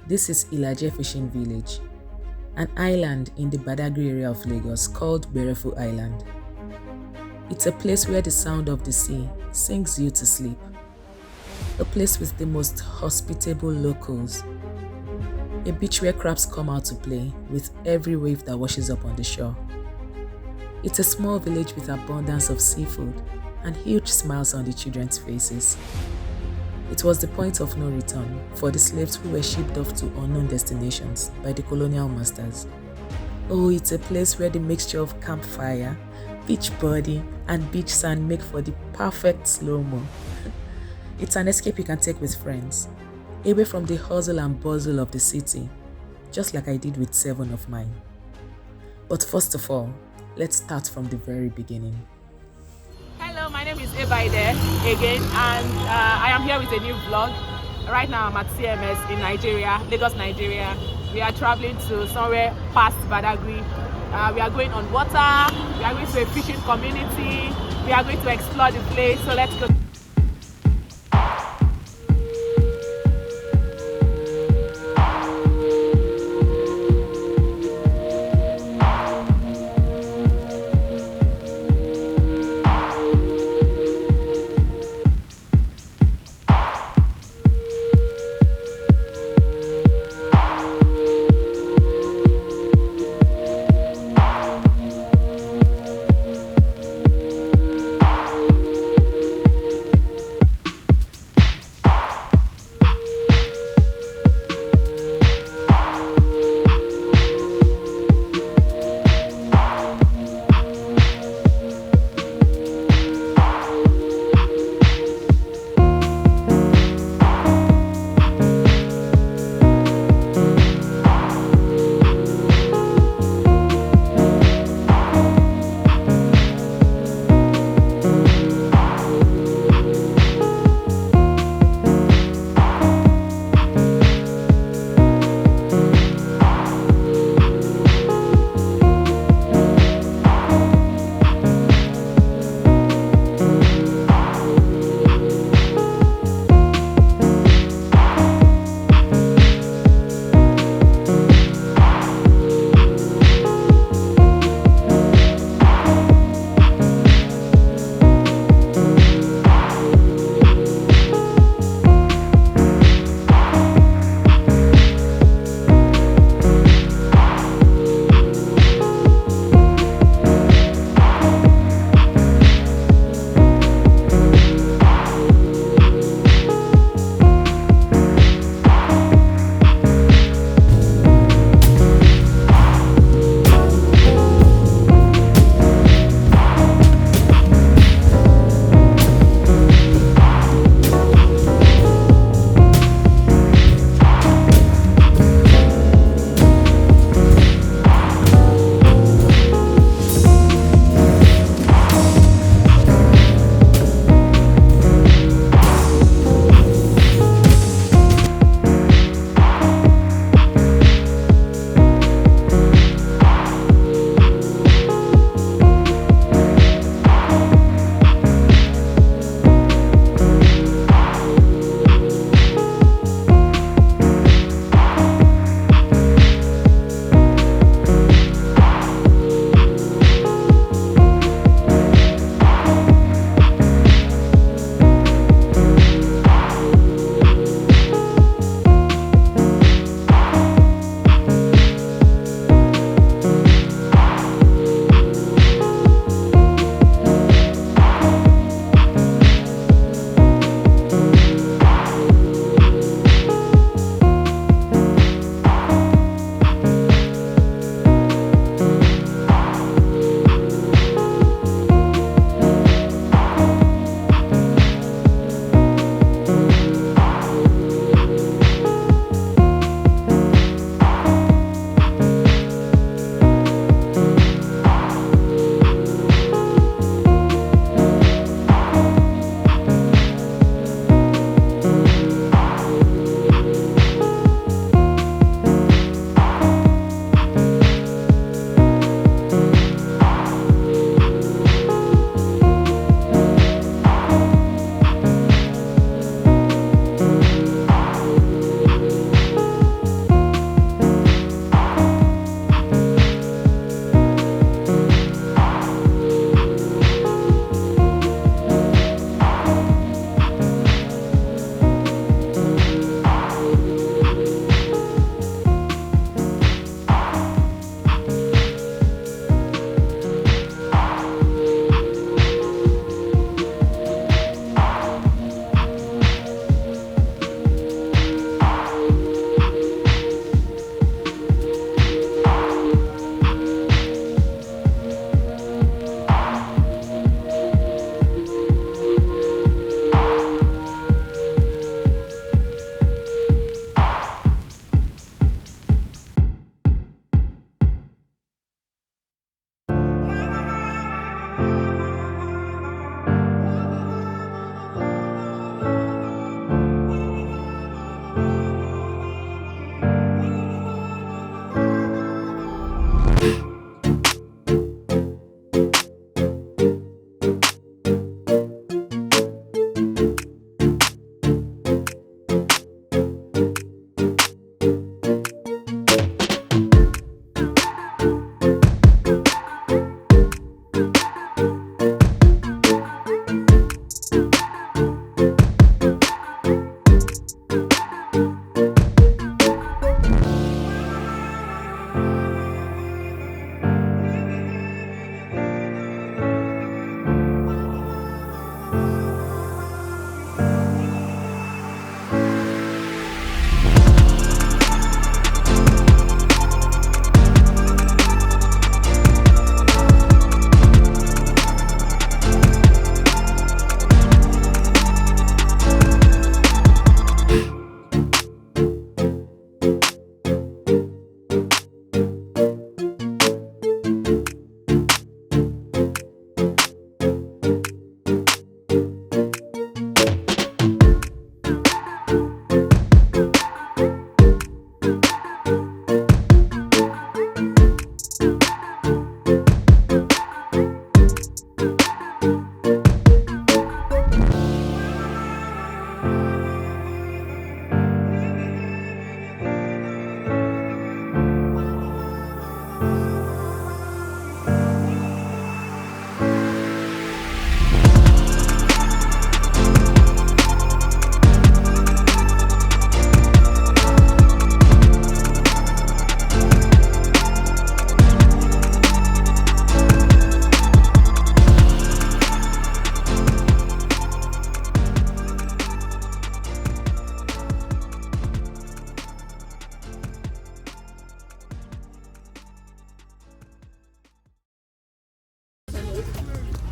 This is Ilaje Fishing Village, an island in the Badagry area of Lagos called Gberefu Island. It's a place where the sound of the sea sings you to sleep. A place with the most hospitable locals. A beach where crabs come out to play with every wave that washes up on the shore. It's a small village with abundance of seafood and huge smiles on the children's faces. It was the point of no return for the slaves who were shipped off to unknown destinations by the colonial masters. Oh, it's a place where the mixture of campfire, beach body, and beach sand make for the perfect slow-mo. It's an escape you can take with friends, away from the hustle and bustle of the city, just like I did with 7 of mine. But first of all, let's start from the very beginning. Hello, my name is Goebaide again, and I am here with a new vlog. Right now I'm at CMS in Nigeria, Lagos, Nigeria. We are traveling to somewhere past Badagry. We are going on water, we are going to a fishing community, we are going to explore the place, so let's go.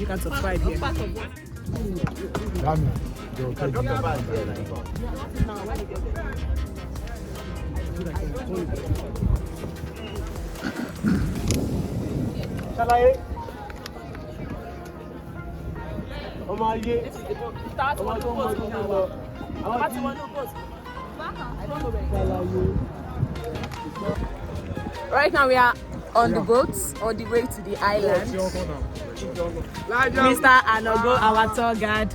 You can subscribe here. Right now we are on the boat on the way to the island. Mr. Anogo, our tour guide.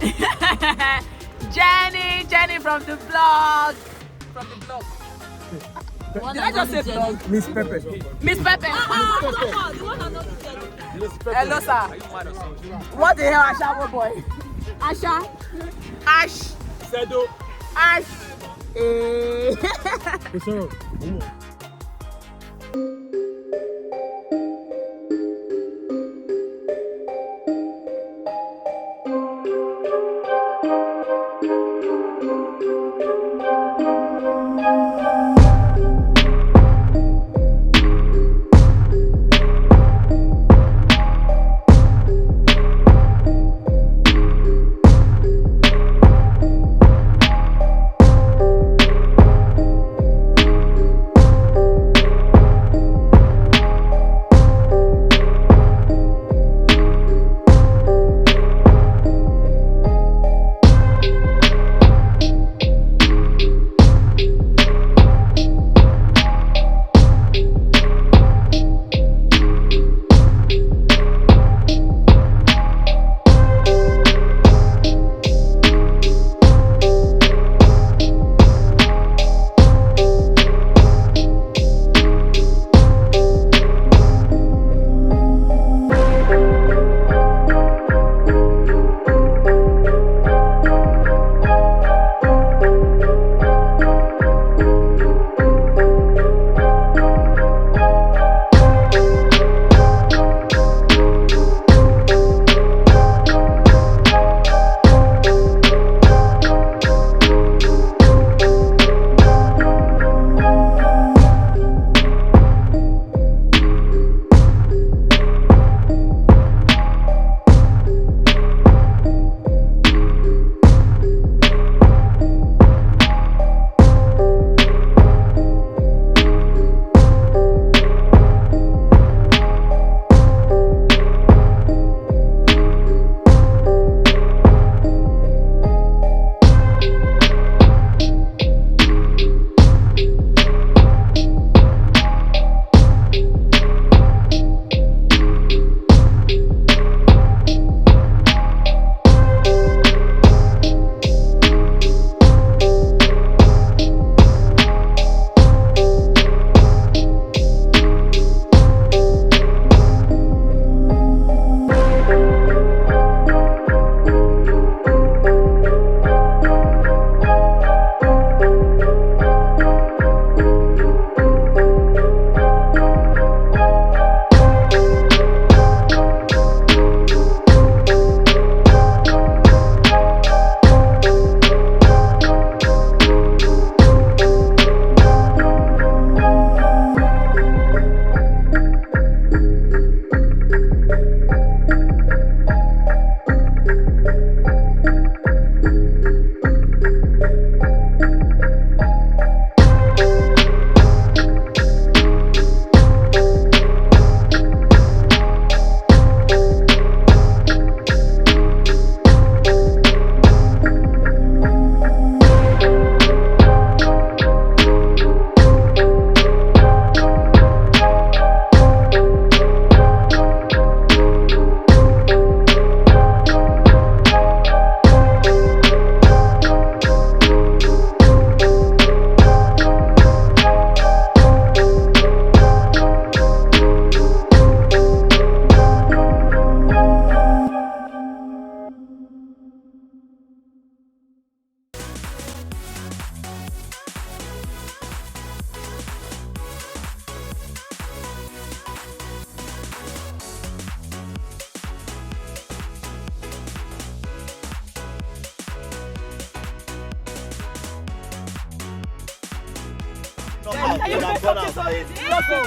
Jenny from the vlog. Did I just say vlog? Miss Pepe. Miss Pepe. Hello, sir. What the hell, Asha, boy? Asha? Ash. Sedo. Ash.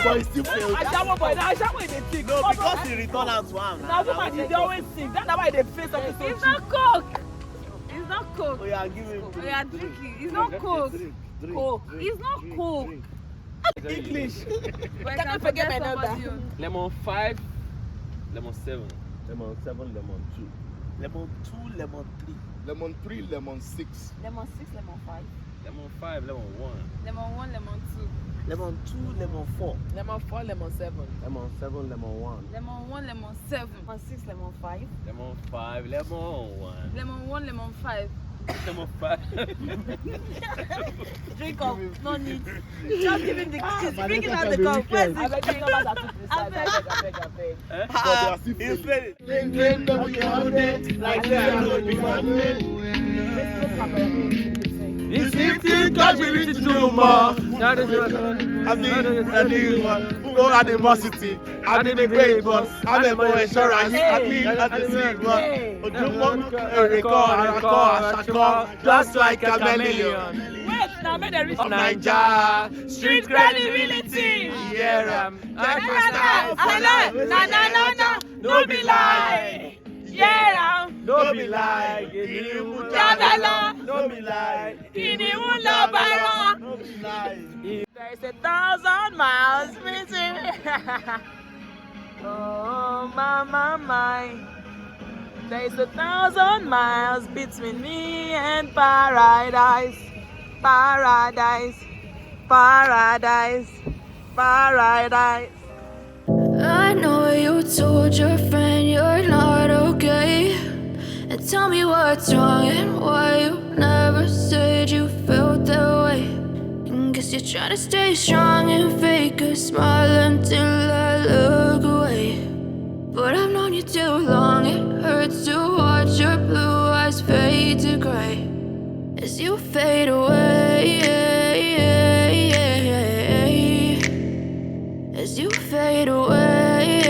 But he still failed. No, because he returned out to him. Now woman dey always sing. That's why they face something so cheap. It's not coke. It's not coke. Oh yeah, give him. Oh yeah, drink it. It's not coke. Coke. It's not coke. English. But I Can't forget my number. somebody else. Lemon 5, lemon 7. Lemon 7, lemon 2. Lemon 2, lemon 3. Lemon 3, lemon 6. Lemon 6, lemon 5. Lemon 5, lemon 1. Lemon 1, lemon 2. Lemon 2, lemon 4. Lemon 4, lemon 7. Lemon 7, lemon 1. Lemon 1, lemon 7. Lemon 6, lemon 5. Lemon 5, lemon 1. Lemon 1, lemon 5. Lemon 5. Drink up. No need. Just give him the keys. Bring it out the cup. Where's I beg the you, numbers are too precise. I beg. But they are still He's failing. playing. Like This evening, God will reach to do more. No animosity, I need a great boss, I need more insurance, I need a big one. Just like a chameleon. Wait, now make the reach Naija, street credibility. yeah, No be lie. Yeah, no be lie, Jabala. no be lie, Kiniun lobara. no be lie. There is 1,000 miles between me. Oh, my. There is 1,000 miles between me and paradise. Paradise. Paradise. Paradise. I know you told your friend you're not okay. And tell me what's wrong and why you never said you felt that way. And guess you're trying to stay strong and fake a smile until I look away. But I've known you too long, it hurts to watch your blue eyes fade to gray as you fade away. As you fade away.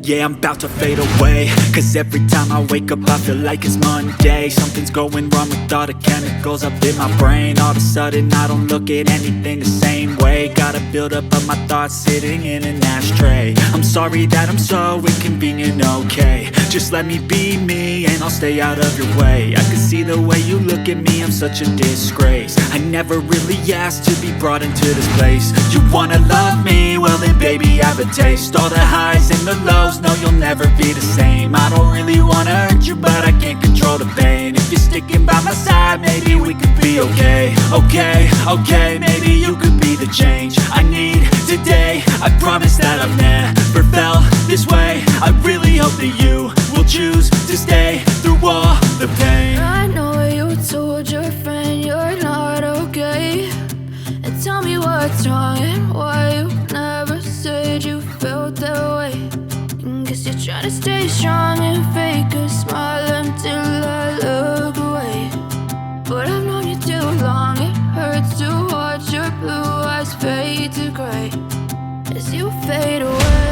Yeah, I'm about to fade away. Cause every time I wake up I feel like it's Monday. Something's going wrong with all the chemicals up in my brain. All of a sudden I don't look at anything the same way. Gotta build up of my thoughts sitting in an ashtray. I'm sorry that I'm so inconvenient, okay. Just let me be me and I'll stay out of your way. I can see the way you look at me, I'm such a disgrace. I never really asked to be brought into this place. You wanna love me? Well then baby I have a taste. All the highs and the lows, no you'll never be the same. I don't really wanna hurt you but I can't control the pain. If you're sticking by my side maybe we could be okay. Okay, maybe you could be the change I need today. I promise that I've never felt this way. I really hope that you will choose to stay through all the pain. I know you told your friend you're not okay. And tell me what's wrong and why you never said you felt that way. And guess you're trying to stay strong and fake a smile until I look away. But I've known you too long, it hurts to watch your blue eyes fade to gray as you fade away.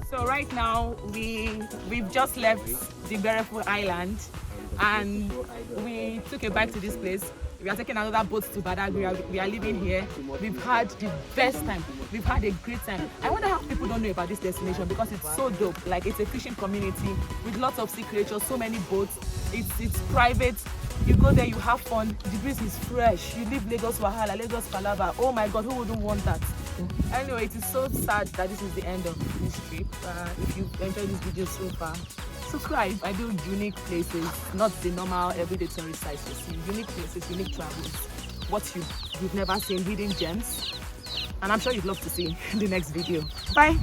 So right now we've just left the Gberefu Island and we took a bike to this place. We are taking another boat to Badagry. We are living here. We've had the best time. We've had a great time. I wonder how people don't know about this destination because it's so dope. Like it's a fishing community with lots of sea creatures, so many boats. It's private. You go there, you have fun. The breeze is fresh. You leave Lagos Wahala, Lagos Palava. Oh my God, who wouldn't want that? Anyway, it is so sad that this is the end of this trip. If you enjoyed this video so far, subscribe. I do unique places, not the normal everyday tourist sites you see. Unique places, unique travels, what you've never seen, hidden gems. And I'm sure you'd love to see in the next video. Bye.